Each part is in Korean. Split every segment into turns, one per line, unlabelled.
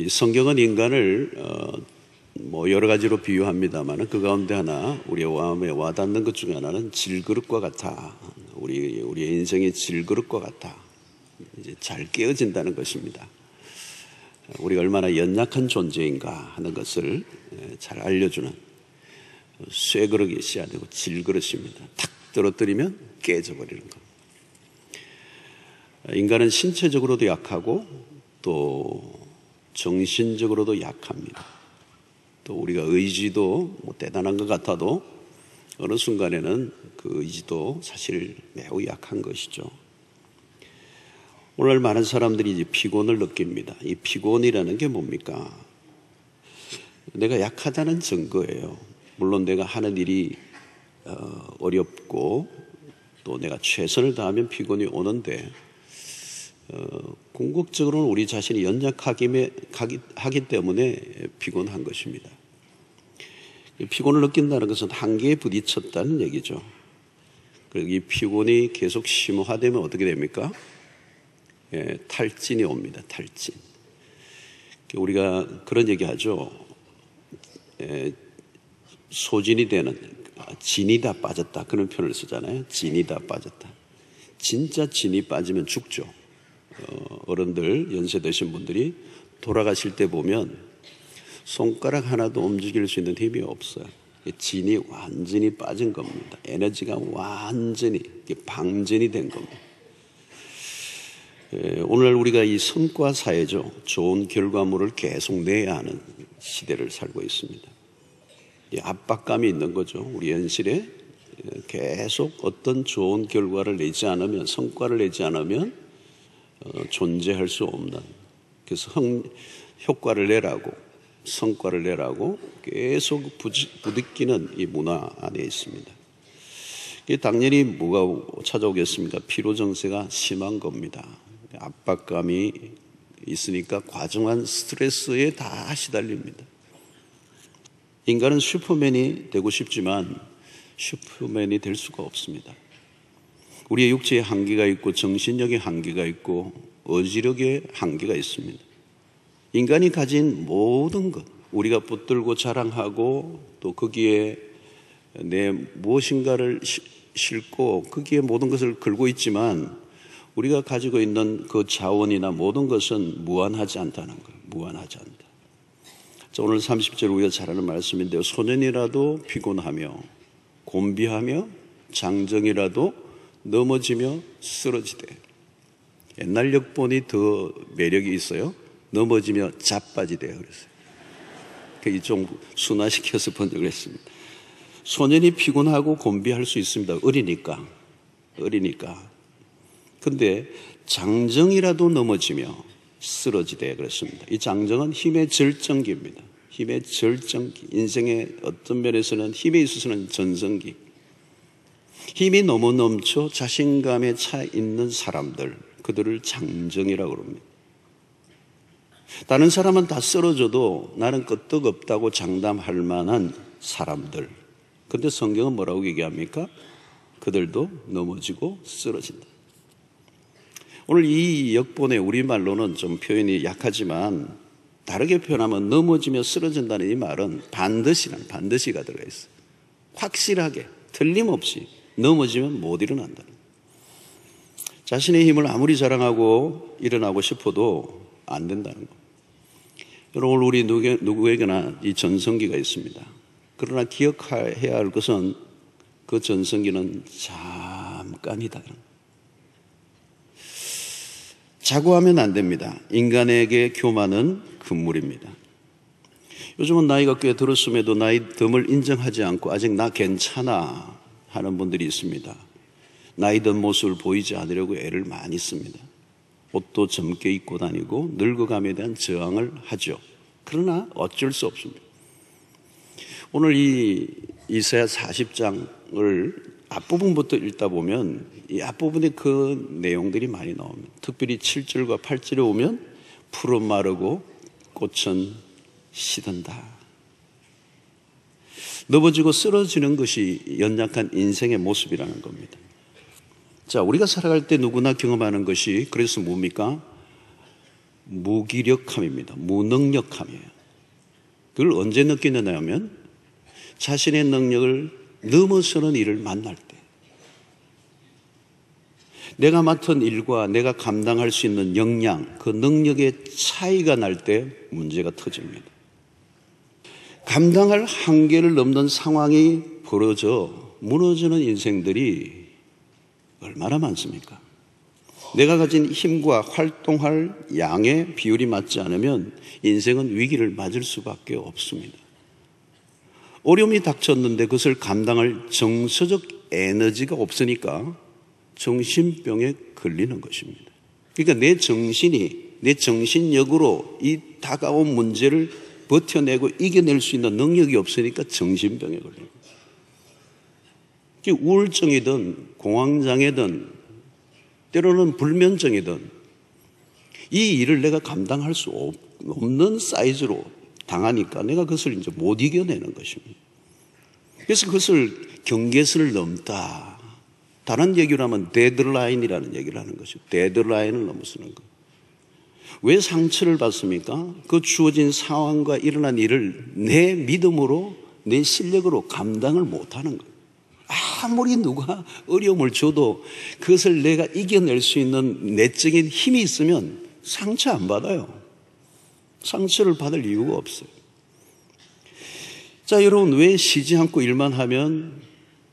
이 성경은 인간을 뭐 여러 가지로 비유합니다만 그 가운데 하나 우리의 마음에 와닿는 것 중에 하나는 질그릇과 같아. 우리의 인생이 질그릇과 같아. 이제 잘 깨어진다는 것입니다. 우리가 얼마나 연약한 존재인가 하는 것을 잘 알려주는 쇠그릇이 있어야 되고 질그릇입니다. 탁 떨어뜨리면 깨져버리는 것. 인간은 신체적으로도 약하고 또 정신적으로도 약합니다. 또 우리가 의지도 뭐 대단한 것 같아도 어느 순간에는 그 의지도 사실 매우 약한 것이죠. 오늘 많은 사람들이 이제 피곤을 느낍니다. 이 피곤이라는 게 뭡니까? 내가 약하다는 증거예요. 물론 내가 하는 일이 어렵고 또 내가 최선을 다하면 피곤이 오는데 궁극적으로는 우리 자신이 연약하기 때문에 피곤한 것입니다. 피곤을 느낀다는 것은 한계에 부딪혔다는 얘기죠. 그리고 이 피곤이 계속 심화되면 어떻게 됩니까? 탈진이 옵니다. 탈진. 우리가 그런 얘기 하죠. 소진이 되는, 진이 다 빠졌다. 그런 표현을 쓰잖아요. 진이 다 빠졌다. 진짜 진이 빠지면 죽죠. 어른들, 연세 드신 분들이 돌아가실 때 보면 손가락 하나도 움직일 수 있는 힘이 없어요. 진이 완전히 빠진 겁니다. 에너지가 완전히 방전이 된 겁니다. 오늘날 우리가 이 성과 사회죠. 좋은 결과물을 계속 내야 하는 시대를 살고 있습니다. 압박감이 있는 거죠. 우리 현실에 계속 어떤 좋은 결과를 내지 않으면, 성과를 내지 않으면 존재할 수 없는, 그래서 효과를 내라고, 성과를 내라고 계속 부딪히는 이 문화 안에 있습니다. 당연히 뭐가 찾아오겠습니까? 피로정세가 심한 겁니다. 압박감이 있으니까 과중한 스트레스에 다 시달립니다. 인간은 슈퍼맨이 되고 싶지만 슈퍼맨이 될 수가 없습니다. 우리의 육체에 한계가 있고 정신력에 한계가 있고 의지력에 한계가 있습니다. 인간이 가진 모든 것, 우리가 붙들고 자랑하고 또 거기에 내 무엇인가를 싣고 거기에 모든 것을 걸고 있지만 우리가 가지고 있는 그 자원이나 모든 것은 무한하지 않다는 거예요. 무한하지 않다. 자, 오늘 30절 우리가 잘 아는 말씀인데요. 소년이라도 피곤하며 곤비하며 장정이라도 넘어지며 쓰러지되. 옛날 역본이 더 매력이 있어요. 넘어지며 자빠지되 그랬어요. 그게 좀 순화시켜서 번역을 했습니다. 소년이 피곤하고 곤비할 수 있습니다. 어리니까. 근데 장정이라도 넘어지며 쓰러지되 그랬습니다. 이 장정은 힘의 절정기입니다. 힘의 절정기. 인생의 어떤 면에서는 힘에 있어서는 전성기. 힘이 너무 넘쳐 자신감에 차 있는 사람들, 그들을 장정이라고 합니다. 다른 사람은 다 쓰러져도 나는 끄떡없다고 장담할 만한 사람들. 근데 성경은 뭐라고 얘기합니까? 그들도 넘어지고 쓰러진다. 오늘 이 역본의 우리말로는 좀 표현이 약하지만 다르게 표현하면 넘어지며 쓰러진다는 이 말은 반드시가 들어가 있어요. 확실하게, 틀림없이 넘어지면 못 일어난다는. 자신의 힘을 아무리 자랑하고 일어나고 싶어도 안 된다는 거. 여러분, 우리 누구에게나 이 전성기가 있습니다. 그러나 기억해야 할 것은 그 전성기는 잠깐이다. 자고 하면 안 됩니다. 인간에게 교만은 금물입니다. 요즘은 나이가 꽤 들었음에도 나이 듦을 인정하지 않고 아직 나 괜찮아 하는 분들이 있습니다. 나이 든 모습을 보이지 않으려고 애를 많이 씁니다. 옷도 젊게 입고 다니고 늙어감에 대한 저항을 하죠. 그러나 어쩔 수 없습니다. 오늘 이 이사야 40장을 앞부분부터 읽다 보면 이 앞부분에 그 내용들이 많이 나옵니다. 특별히 7절과 8절에 오면 풀은 마르고 꽃은 시든다. 넘어지고 쓰러지는 것이 연약한 인생의 모습이라는 겁니다. 자, 우리가 살아갈 때 누구나 경험하는 것이 그래서 뭡니까? 무기력함입니다. 무능력함이에요. 그걸 언제 느끼느냐면 자신의 능력을 넘어서는 일을 만날 때, 내가 맡은 일과 내가 감당할 수 있는 역량, 그 능력의 차이가 날 때 문제가 터집니다. 감당할 한계를 넘는 상황이 벌어져 무너지는 인생들이 얼마나 많습니까? 내가 가진 힘과 활동할 양의 비율이 맞지 않으면 인생은 위기를 맞을 수밖에 없습니다. 어려움이 닥쳤는데 그것을 감당할 정서적 에너지가 없으니까 정신병에 걸리는 것입니다. 그러니까 내 정신력으로 이 다가온 문제를 버텨내고 이겨낼 수 있는 능력이 없으니까 정신병에 걸립니다. 우울증이든 공황장애든 때로는 불면증이든 이 일을 내가 감당할 수 없는 사이즈로 당하니까 내가 그것을 이제 못 이겨내는 것입니다. 그래서 그것을 경계선을 넘다. 다른 얘기로 하면 데드라인이라는 얘기를 하는 것이죠. 데드라인을 넘어서는 것. 왜 상처를 받습니까? 그 주어진 상황과 일어난 일을 내 믿음으로, 내 실력으로 감당을 못하는 거예요. 아무리 누가 어려움을 줘도 그것을 내가 이겨낼 수 있는 내적인 힘이 있으면 상처 안 받아요. 상처를 받을 이유가 없어요. 자, 여러분, 왜 쉬지 않고 일만 하면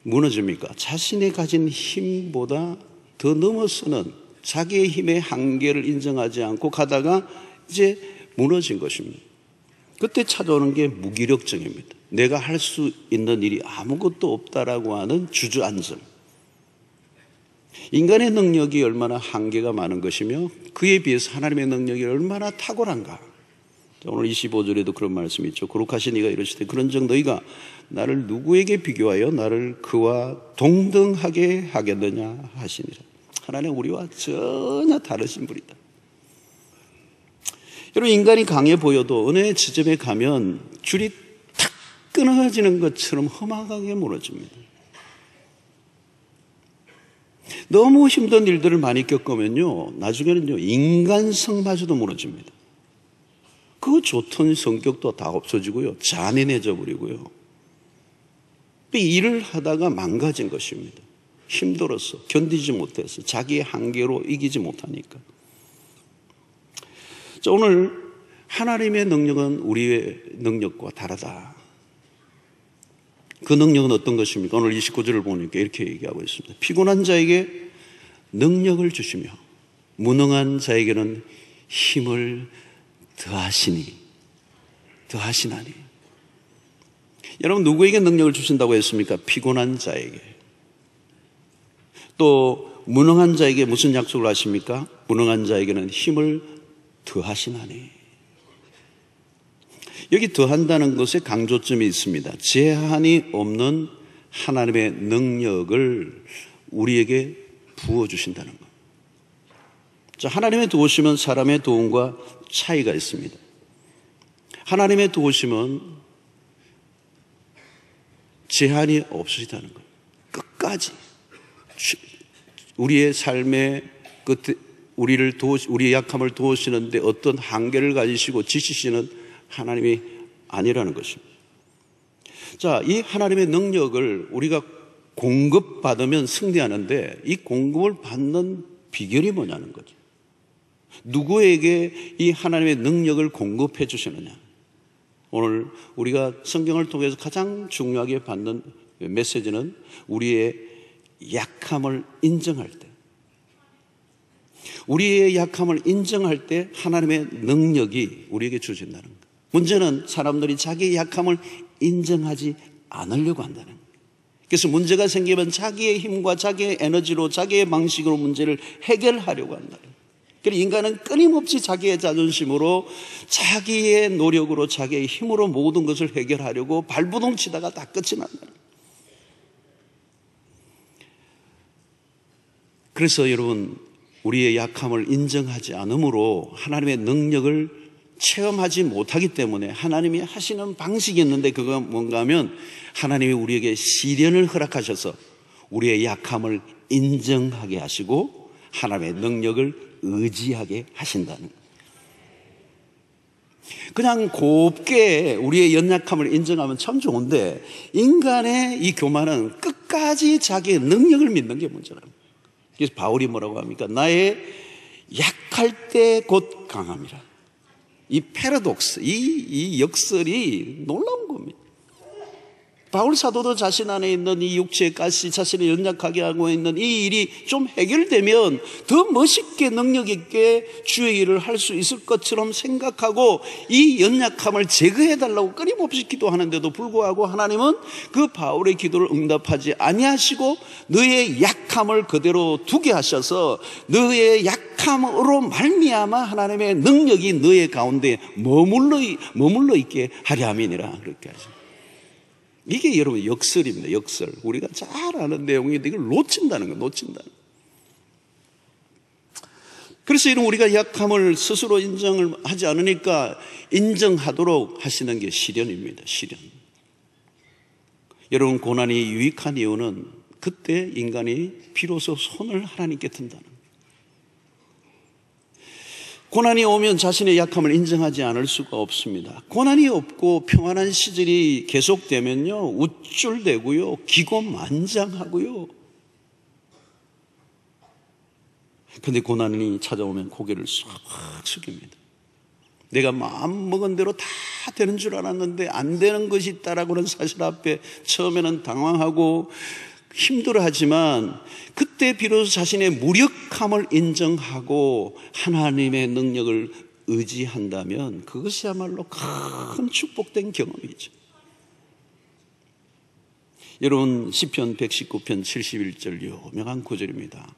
무너집니까? 자신이 가진 힘보다 더 넘어서는 자기의 힘의 한계를 인정하지 않고 가다가 이제 무너진 것입니다. 그때 찾아오는 게 무기력증입니다. 내가 할 수 있는 일이 아무것도 없다라고 하는 주저앉음. 인간의 능력이 얼마나 한계가 많은 것이며 그에 비해서 하나님의 능력이 얼마나 탁월한가. 오늘 25절에도 그런 말씀이 있죠. 거룩하신 이가 이르시되 그런즉 너희가 나를 누구에게 비교하여 나를 그와 동등하게 하겠느냐 하시니라. 하나님 우리와 전혀 다르신 분이다. 여러분, 인간이 강해 보여도 은혜의 지점에 가면 줄이 탁 끊어지는 것처럼 험악하게 무너집니다. 너무 힘든 일들을 많이 겪으면요, 나중에는요, 인간성마저도 무너집니다. 그 좋던 성격도 다 없어지고요, 잔인해져 버리고요. 일을 하다가 망가진 것입니다. 힘들어서, 견디지 못해서, 자기의 한계로 이기지 못하니까. 자, 오늘 하나님의 능력은 우리의 능력과 다르다. 그 능력은 어떤 것입니까? 오늘 29절을 보니까 이렇게 얘기하고 있습니다. 피곤한 자에게 능력을 주시며 무능한 자에게는 힘을 더하시나니. 여러분, 누구에게 능력을 주신다고 했습니까? 피곤한 자에게. 또 무능한 자에게 무슨 약속을 하십니까? 무능한 자에게는 힘을 더하시나니. 여기 더한다는 것에 강조점이 있습니다. 제한이 없는 하나님의 능력을 우리에게 부어주신다는 것. 자, 하나님의 도우심은 사람의 도움과 차이가 있습니다. 하나님의 도우심은 제한이 없으시다는 것. 끝까지 우리의 삶의 우리의 약함을 도우시는데 어떤 한계를 가지시고 지시시는 하나님이 아니라는 것입니다. 자, 이 하나님의 능력을 우리가 공급받으면 승리하는데 이 공급을 받는 비결이 뭐냐는 거죠. 누구에게 이 하나님의 능력을 공급해 주시느냐. 오늘 우리가 성경을 통해서 가장 중요하게 받는 메시지는 우리의 약함을 인정할 때, 우리의 약함을 인정할 때 하나님의 능력이 우리에게 주어진다는 거예요. 문제는 사람들이 자기의 약함을 인정하지 않으려고 한다는 거예요. 그래서 문제가 생기면 자기의 힘과 자기의 에너지로 자기의 방식으로 문제를 해결하려고 한다는 거예요. 그래서 인간은 끊임없이 자기의 자존심으로 자기의 노력으로 자기의 힘으로 모든 것을 해결하려고 발버둥 치다가 다 끝이 난다는 거예요. 그래서 여러분, 우리의 약함을 인정하지 않으므로 하나님의 능력을 체험하지 못하기 때문에 하나님이 하시는 방식이 있는데 그거 뭔가 하면 하나님이 우리에게 시련을 허락하셔서 우리의 약함을 인정하게 하시고 하나님의 능력을 의지하게 하신다는 거예요. 그냥 곱게 우리의 연약함을 인정하면 참 좋은데, 인간의 이 교만은 끝까지 자기의 능력을 믿는 게 문제라는 거예요. 그래서 바울이 뭐라고 합니까? 나의 약할 때 곧 강함이라. 이 패러독스, 이 역설이 놀라운 겁니다. 바울 사도도 자신 안에 있는 이 육체의 가시, 자신을 연약하게 하고 있는 이 일이 좀 해결되면 더 멋있게 능력 있게 주의 일을 할 수 있을 것처럼 생각하고 이 연약함을 제거해달라고 끊임없이 기도하는데도 불구하고 하나님은 그 바울의 기도를 응답하지 아니하시고 너의 약함을 그대로 두게 하셔서 너의 약함으로 말미암아 하나님의 능력이 너의 가운데 머물러 있게 하려 함이니라, 그렇게 하죠. 이게 여러분 역설입니다. 역설. 우리가 잘 아는 내용인데 이걸 놓친다는 거예요. 놓친다는 거예요. 그래서 이런 우리가 약함을 스스로 인정을 하지 않으니까 인정하도록 하시는 게 시련입니다. 시련. 여러분, 고난이 유익한 이유는 그때 인간이 비로소 손을 하나님께 든다는 거예요. 고난이 오면 자신의 약함을 인정하지 않을 수가 없습니다. 고난이 없고 평안한 시절이 계속되면요, 우쭐대고요, 기고만장하고요. 근데 고난이 찾아오면 고개를 싹 숙입니다. 내가 마음 먹은 대로 다 되는 줄 알았는데 안 되는 것이 있다라고는 사실 앞에 처음에는 당황하고 힘들어하지만 그때 비로소 자신의 무력함을 인정하고 하나님의 능력을 의지한다면 그것이야말로 큰 축복된 경험이죠. 여러분, 시편 119편 71절 유명한 구절입니다.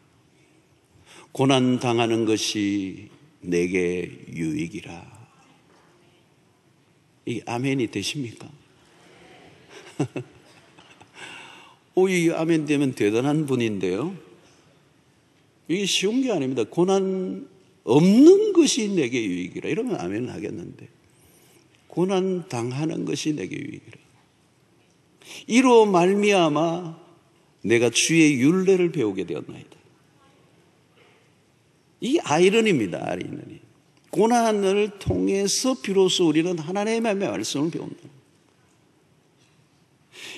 고난 당하는 것이 내게 유익이라. 이 아멘이 되십니까? 이 아멘 되면 대단한 분인데요. 이게 쉬운 게 아닙니다. 고난 없는 것이 내게 유익이라. 이러면 아멘을 하겠는데, 고난 당하는 것이 내게 유익이라. 이로 말미암아 내가 주의 율례를 배우게 되었나이다. 이 아이러니입니다. 아이러니. 고난을 통해서 비로소 우리는 하나님의 말씀을 배운다.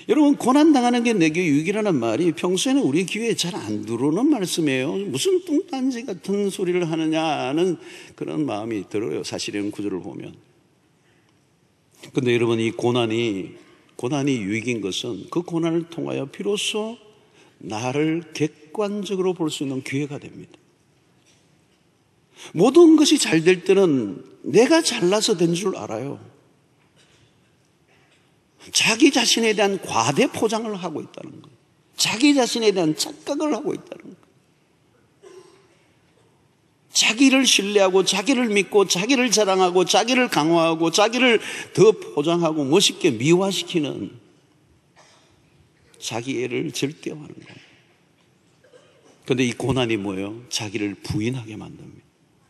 여러분, 고난당하는 게 내게 유익이라는 말이 평소에는 우리 귀에 잘 안 들어오는 말씀이에요. 무슨 뚱딴지 같은 소리를 하느냐는 그런 마음이 들어요. 사실은 구절을 보면. 그런데 여러분, 이 고난이 유익인 것은 그 고난을 통하여 비로소 나를 객관적으로 볼 수 있는 기회가 됩니다. 모든 것이 잘 될 때는 내가 잘나서 된 줄 알아요. 자기 자신에 대한 과대 포장을 하고 있다는 것, 자기 자신에 대한 착각을 하고 있다는 것, 자기를 신뢰하고 자기를 믿고 자기를 자랑하고 자기를 강화하고 자기를 더 포장하고 멋있게 미화시키는 자기애를 절대화하는 거예요. 그런데 이 고난이 뭐예요? 자기를 부인하게 만듭니다.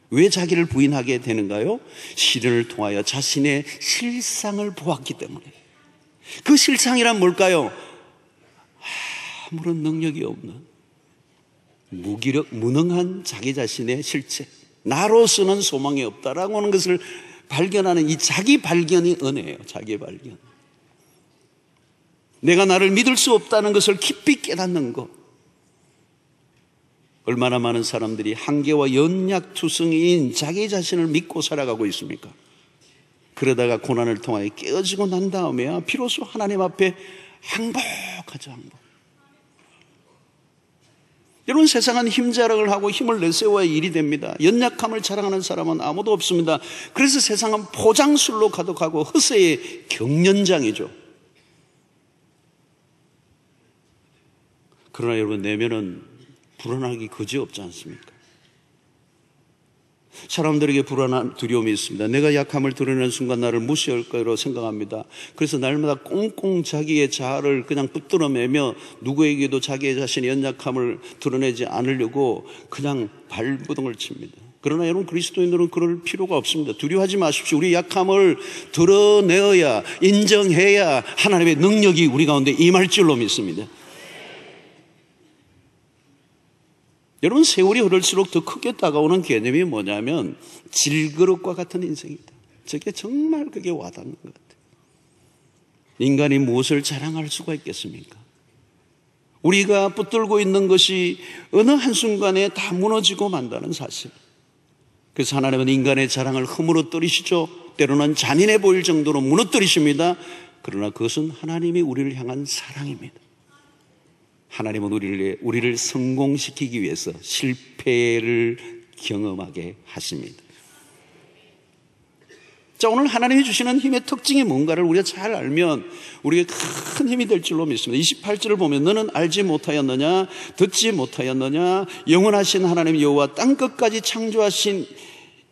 왜 자기를 부인하게 되는가요? 시련을 통하여 자신의 실상을 보았기 때문에. 그 실상이란 뭘까요? 아무런 능력이 없는 무능한 자기 자신의 실체, 나로서는 소망이 없다라고 하는 것을 발견하는 이 자기 발견이 은혜예요. 자기 발견. 내가 나를 믿을 수 없다는 것을 깊이 깨닫는 것. 얼마나 많은 사람들이 한계와 연약투성이인 자기 자신을 믿고 살아가고 있습니까? 그러다가 고난을 통하여 깨어지고 난 다음에야 비로소 하나님 앞에 항복하죠. 항복. 여러분, 세상은 힘자랑을 하고 힘을 내세워야 일이 됩니다. 연약함을 자랑하는 사람은 아무도 없습니다. 그래서 세상은 포장술로 가득하고 허세의 경연장이죠. 그러나 여러분, 내면은 불안하기 그지없지 않습니까? 사람들에게 불안한 두려움이 있습니다. 내가 약함을 드러내는 순간 나를 무시할 거라고 생각합니다. 그래서 날마다 꽁꽁 자기의 자아를 그냥 붙들어매며 누구에게도 자기의 자신의 연약함을 드러내지 않으려고 그냥 발버둥을 칩니다. 그러나 여러분, 그리스도인들은 그럴 필요가 없습니다. 두려워하지 마십시오. 우리 약함을 드러내어야, 인정해야 하나님의 능력이 우리 가운데 임할 줄로 믿습니다. 여러분, 세월이 흐를수록 더 크게 다가오는 개념이 뭐냐면 질그릇과 같은 인생입니다. 저게 정말 그게 와닿는 것 같아요. 인간이 무엇을 자랑할 수가 있겠습니까? 우리가 붙들고 있는 것이 어느 한순간에 다 무너지고 만다는 사실. 그래서 하나님은 인간의 자랑을 허물어뜨리시죠. 때로는 잔인해 보일 정도로 무너뜨리십니다. 그러나 그것은 하나님이 우리를 향한 사랑입니다. 하나님은 우리를 성공시키기 위해서 실패를 경험하게 하십니다. 자, 오늘 하나님이 주시는 힘의 특징이 뭔가를 우리가 잘 알면 우리에게 큰 힘이 될 줄로 믿습니다. 28절을 보면 너는 알지 못하였느냐, 듣지 못하였느냐, 영원하신 하나님 여호와 땅끝까지 창조하신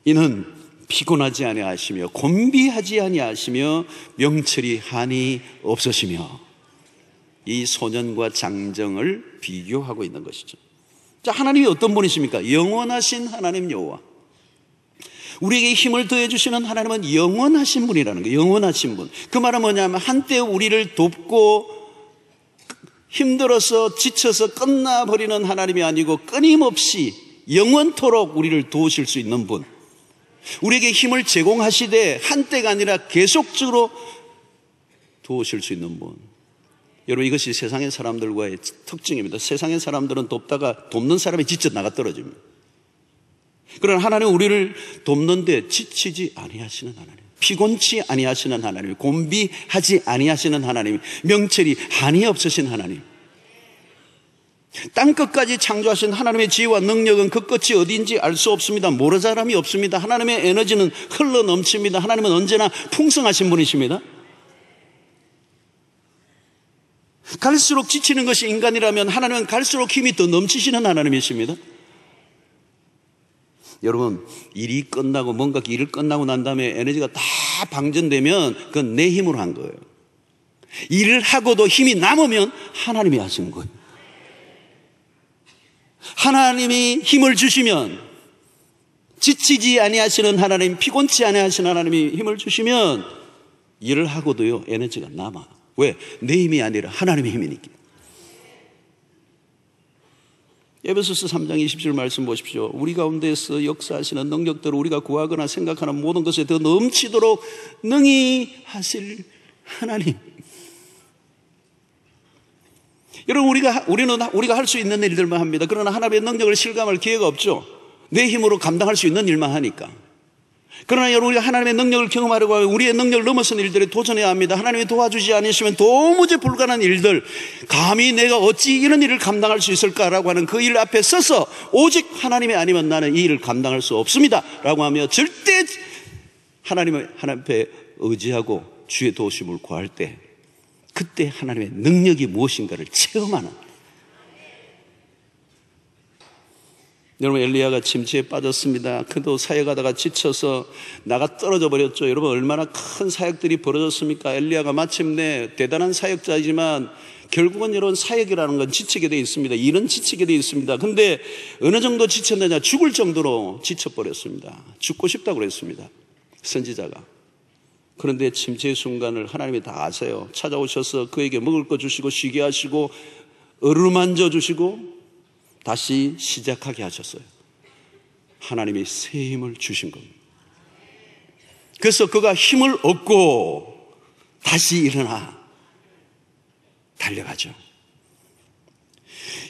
이는 피곤하지 아니하시며 곤비하지 아니하시며 명철이 한이 없으시며. 이 소년과 장정을 비교하고 있는 것이죠. 자, 하나님이 어떤 분이십니까? 영원하신 하나님 여호와. 우리에게 힘을 더해 주시는 하나님은 영원하신 분이라는 거예요. 영원하신 분. 그 말은 뭐냐면 한때 우리를 돕고 힘들어서 지쳐서 끝나버리는 하나님이 아니고 끊임없이 영원토록 우리를 도우실 수 있는 분. 우리에게 힘을 제공하시되 한때가 아니라 계속적으로 도우실 수 있는 분. 여러분, 이것이 세상의 사람들과의 특징입니다. 세상의 사람들은 돕다가 돕는 사람이 지쳐 나가 떨어집니다. 그러나 하나님은 우리를 돕는데 지치지 아니하시는 하나님, 피곤치 아니하시는 하나님, 곤비하지 아니하시는 하나님, 명철이 한이 없으신 하나님. 땅끝까지 창조하신 하나님의 지혜와 능력은 그 끝이 어디인지 알 수 없습니다. 모르자람이 없습니다. 하나님의 에너지는 흘러 넘칩니다. 하나님은 언제나 풍성하신 분이십니다. 갈수록 지치는 것이 인간이라면 하나님은 갈수록 힘이 더 넘치시는 하나님이십니다. 여러분, 일이 끝나고 뭔가 일을 끝나고 난 다음에 에너지가 다 방전되면 그건 내 힘으로 한 거예요. 일을 하고도 힘이 남으면 하나님이 하신 거예요. 하나님이 힘을 주시면, 지치지 아니하시는 하나님, 피곤치 아니하시는 하나님이 힘을 주시면 일을 하고도요 에너지가 남아. 왜? 내 힘이 아니라 하나님의 힘이니까. 에베소서 3장 20절 말씀 보십시오. 우리 가운데서 역사하시는 능력대로 우리가 구하거나 생각하는 모든 것에 더 넘치도록 능히 하실 하나님. 여러분, 우리가 할 수 있는 일들만 합니다. 그러나 하나님의 능력을 실감할 기회가 없죠. 내 힘으로 감당할 수 있는 일만 하니까. 그러나 여러분, 우리가 하나님의 능력을 경험하려고 하면 우리의 능력을 넘어선 일들에 도전해야 합니다. 하나님이 도와주지 않으시면 도무지 불가능한 일들, 감히 내가 어찌 이런 일을 감당할 수 있을까라고 하는 그 일 앞에 서서 오직 하나님이 아니면 나는 이 일을 감당할 수 없습니다 라고 하며 절대 하나님 앞에 의지하고 주의 도우심을 구할 때, 그때 하나님의 능력이 무엇인가를 체험하는. 여러분, 엘리야가 침체에 빠졌습니다. 그도 사역하다가 지쳐서 나가 떨어져 버렸죠. 여러분, 얼마나 큰 사역들이 벌어졌습니까? 엘리야가 마침내 대단한 사역자이지만 결국은 여러분, 사역이라는 건 지치게 되어 있습니다. 일은 지치게 되어 있습니다. 근데 어느 정도 지쳤느냐? 죽을 정도로 지쳐버렸습니다. 죽고 싶다고 그랬습니다, 선지자가. 그런데 침체의 순간을 하나님이 다 아세요. 찾아오셔서 그에게 먹을 거 주시고 쉬게 하시고 어루만져 주시고 다시 시작하게 하셨어요. 하나님이 새 힘을 주신 겁니다. 그래서 그가 힘을 얻고 다시 일어나 달려가죠.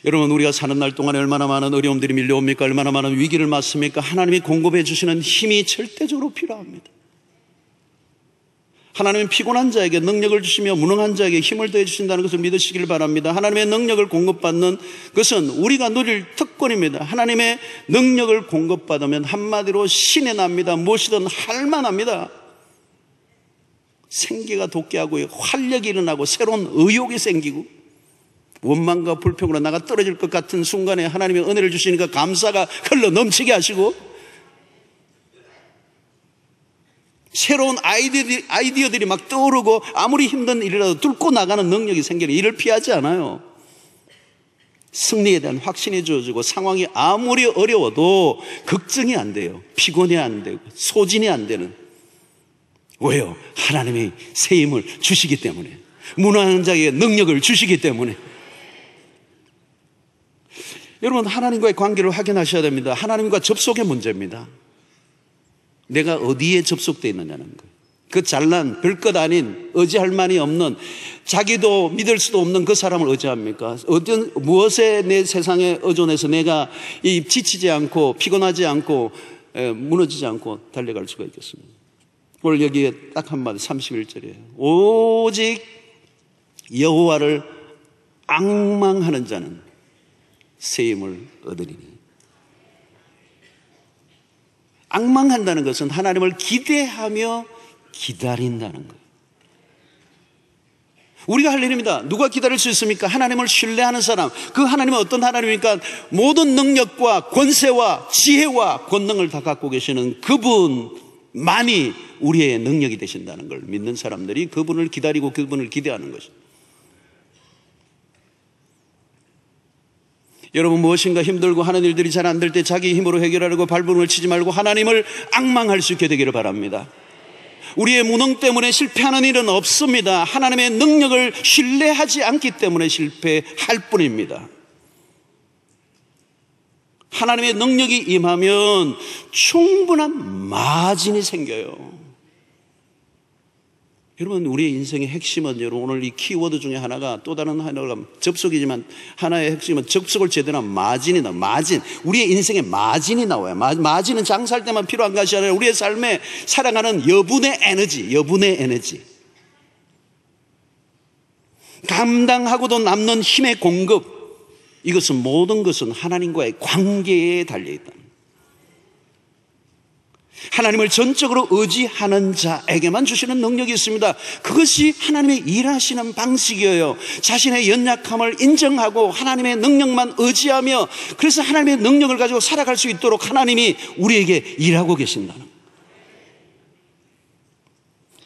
여러분, 우리가 사는 날 동안에 얼마나 많은 어려움들이 밀려옵니까? 얼마나 많은 위기를 맞습니까? 하나님이 공급해 주시는 힘이 절대적으로 필요합니다. 하나님은 피곤한 자에게 능력을 주시며 무능한 자에게 힘을 더해 주신다는 것을 믿으시길 바랍니다. 하나님의 능력을 공급받는 것은 우리가 누릴 특권입니다. 하나님의 능력을 공급받으면 한마디로 신이 납니다. 무엇이든 할만합니다. 생기가 돋게하고 활력이 일어나고 새로운 의욕이 생기고 원망과 불평으로 나가 떨어질 것 같은 순간에 하나님의 은혜를 주시니까 감사가 흘러 넘치게 하시고 새로운 아이디어들이 막 떠오르고 아무리 힘든 일이라도 뚫고 나가는 능력이 생기는, 이를 피하지 않아요. 승리에 대한 확신이 주어지고 상황이 아무리 어려워도 걱정이 안 돼요. 피곤이 안 되고 소진이 안 되는. 왜요? 하나님이 새 힘을 주시기 때문에, 무능한 자에게 능력을 주시기 때문에. 여러분, 하나님과의 관계를 확인하셔야 됩니다. 하나님과 접속의 문제입니다. 내가 어디에 접속되어 있느냐는 거예요. 그 잘난 별것 아닌 의지할 만이 없는 자기도 믿을 수도 없는 그 사람을 의지합니까? 무엇에 내 세상에 의존해서 내가 이 지치지 않고 피곤하지 않고 무너지지 않고 달려갈 수가 있겠습니까? 오늘 여기에 딱 한마디 31절이에요. 오직 여호와를 앙망하는 자는 새 힘을 얻으리니. 앙망한다는 것은 하나님을 기대하며 기다린다는 거예요. 우리가 할 일입니다. 누가 기다릴 수 있습니까? 하나님을 신뢰하는 사람. 그 하나님은 어떤 하나님입니까? 모든 능력과 권세와 지혜와 권능을 다 갖고 계시는 그분만이 우리의 능력이 되신다는 걸 믿는 사람들이 그분을 기다리고 그분을 기대하는 것입니다. 여러분, 무엇인가 힘들고 하는 일들이 잘 안 될 때 자기 힘으로 해결하려고 발버둥을 치지 말고 하나님을 앙망할 수 있게 되기를 바랍니다. 우리의 무능 때문에 실패하는 일은 없습니다. 하나님의 능력을 신뢰하지 않기 때문에 실패할 뿐입니다. 하나님의 능력이 임하면 충분한 마진이 생겨요. 여러분, 우리의 인생의 핵심은, 여러분, 오늘 이 키워드 중에 하나가 또 다른 하나가 접속이지만 하나의 핵심은 접속을 제대로 한 마진이 나와요. 마진. 우리의 인생에 마진이 나와요. 마진은 장사할 때만 필요한 것이 아니라 우리의 삶에 살아가는 여분의 에너지. 감당하고도 남는 힘의 공급. 이것은 모든 것은 하나님과의 관계에 달려있다. 하나님을 전적으로 의지하는 자에게만 주시는 능력이 있습니다. 그것이 하나님의 일하시는 방식이에요. 자신의 연약함을 인정하고 하나님의 능력만 의지하며, 그래서 하나님의 능력을 가지고 살아갈 수 있도록 하나님이 우리에게 일하고 계신다는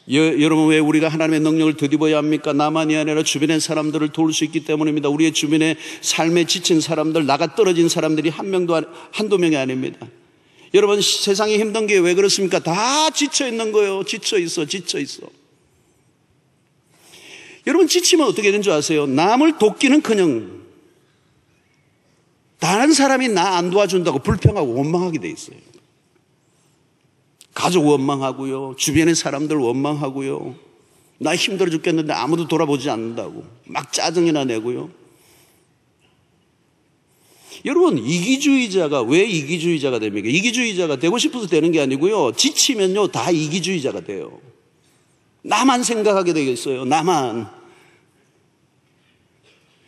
거예요. 여러분, 왜 우리가 하나님의 능력을 덧입어야 합니까? 나만이 아니라 주변의 사람들을 도울 수 있기 때문입니다. 우리의 주변에 삶에 지친 사람들, 나가 떨어진 사람들이 한두 명이 아닙니다. 여러분, 세상이 힘든 게 왜 그렇습니까? 다 지쳐있는 거예요. 지쳐있어. 여러분, 지치면 어떻게 되는 줄 아세요? 남을 돕기는커녕 다른 사람이 나 안 도와준다고 불평하고 원망하게 돼 있어요. 가족 원망하고요, 주변의 사람들 원망하고요, 나 힘들어 죽겠는데 아무도 돌아보지 않는다고 막 짜증이나 내고요. 여러분, 이기주의자가 왜 이기주의자가 됩니까? 이기주의자가 되고 싶어서 되는 게 아니고요, 지치면요 다 이기주의자가 돼요. 나만 생각하게 되겠어요. 나만.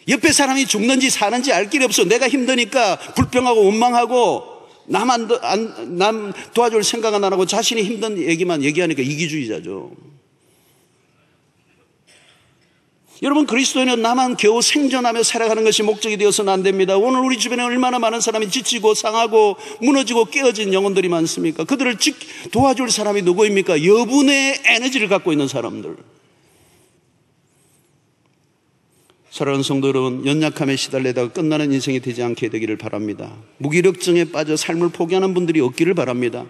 옆에 사람이 죽는지 사는지 알 길이 없어. 내가 힘드니까 불평하고 원망하고 남 도와줄 생각은 안 하고 자신이 힘든 얘기만 얘기하니까 이기주의자죠. 여러분, 그리스도인은 나만 겨우 생존하며 살아가는 것이 목적이 되어서는 안 됩니다. 오늘 우리 주변에 얼마나 많은 사람이 지치고 상하고 무너지고 깨어진 영혼들이 많습니까? 그들을 도와줄 사람이 누구입니까? 여분의 에너지를 갖고 있는 사람들. 사랑하는 성도 여러분, 연약함에 시달리다가 끝나는 인생이 되지 않게 되기를 바랍니다. 무기력증에 빠져 삶을 포기하는 분들이 없기를 바랍니다.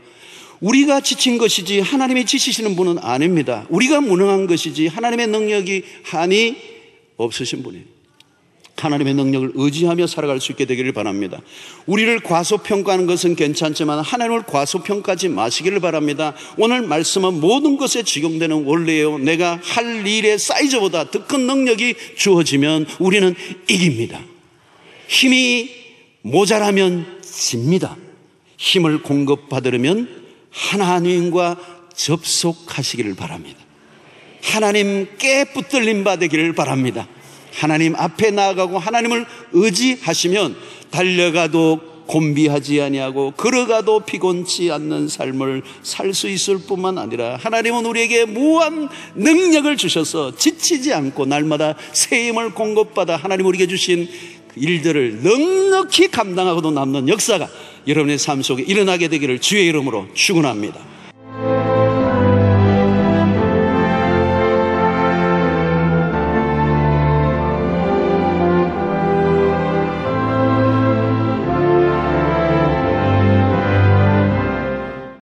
우리가 지친 것이지 하나님이 지치시는 분은 아닙니다. 우리가 무능한 것이지 하나님의 능력이 한이 없으신 분이에요. 하나님의 능력을 의지하며 살아갈 수 있게 되기를 바랍니다. 우리를 과소평가하는 것은 괜찮지만 하나님을 과소평가하지 마시기를 바랍니다. 오늘 말씀은 모든 것에 적용되는 원리예요. 내가 할 일의 사이즈보다 더 큰 능력이 주어지면 우리는 이깁니다. 힘이 모자라면 집니다. 힘을 공급받으려면 하나님과 접속하시기를 바랍니다. 하나님께 붙들림 받으기를 바랍니다. 하나님 앞에 나아가고 하나님을 의지하시면 달려가도 곤비하지 아니하고 걸어가도 피곤치 않는 삶을 살 수 있을 뿐만 아니라 하나님은 우리에게 무한 능력을 주셔서 지치지 않고 날마다 새 힘을 공급받아 하나님 우리에게 주신 일들을 넉넉히 감당하고도 남는 역사가 여러분의 삶 속에 일어나게 되기를 주의 이름으로 축원합니다.